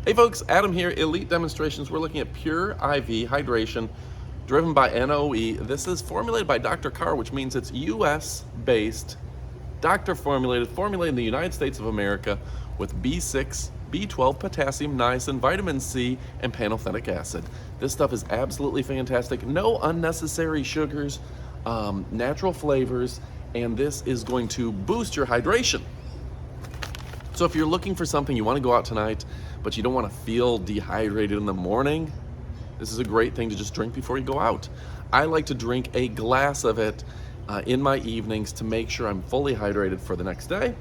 Hey folks, Adam here, Elite Demonstrations. We're looking at pure IV hydration driven by NOE. This is formulated by Dr. Carr, which means it's US based, doctor formulated in the United States of America with B6, B12, potassium, niacin, vitamin C, and pantothenic acid. This stuff is absolutely fantastic. No unnecessary sugars, natural flavors, and this is going to boost your hydration. So if you're looking for something, you want to go out tonight, but you don't want to feel dehydrated in the morning, this is a great thing to just drink before you go out. I like to drink a glass of it in my evenings to make sure I'm fully hydrated for the next day.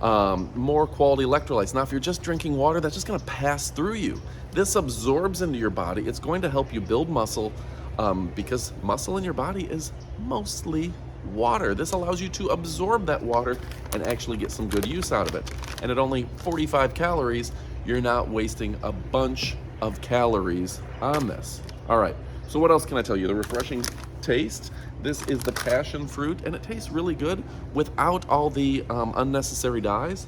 More quality electrolytes. Now, if you're just drinking water, that's just going to pass through you. This absorbs into your body. It's going to help you build muscle because muscle in your body is mostly water. This allows you to absorb that water and actually get some good use out of it. And at only 45 calories, you're not wasting a bunch of calories on this. All right, so what else can I tell you? The refreshing taste. This is the passion fruit, and it tastes really good without all the unnecessary dyes.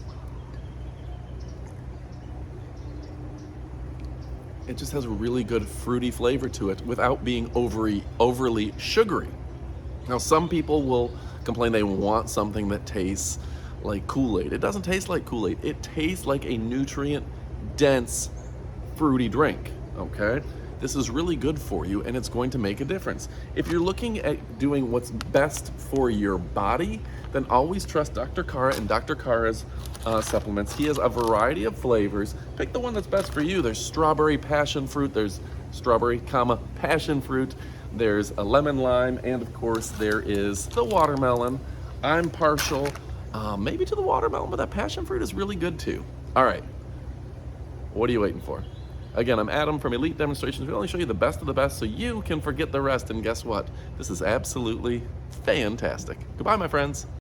It just has a really good fruity flavor to it without being overly sugary. Now, some people will complain they want something that tastes like Kool-Aid. It doesn't taste like Kool-Aid. It tastes like a nutrient-dense, fruity drink, okay? This is really good for you, and it's going to make a difference. If you're looking at doing what's best for your body, then always trust Dr. Carr and Dr. Carr's supplements. He has a variety of flavors. Pick the one that's best for you. There's strawberry passion fruit. There's strawberry, passion fruit. There's a lemon lime, and of course there is the watermelon. I'm partial maybe to the watermelon, but that passion fruit is really good too. All right, what are you waiting for? Again, I'm Adam from Elite Demonstrations. We only show you the best of the best so you can forget the rest, and guess what? This is absolutely fantastic. Goodbye, my friends.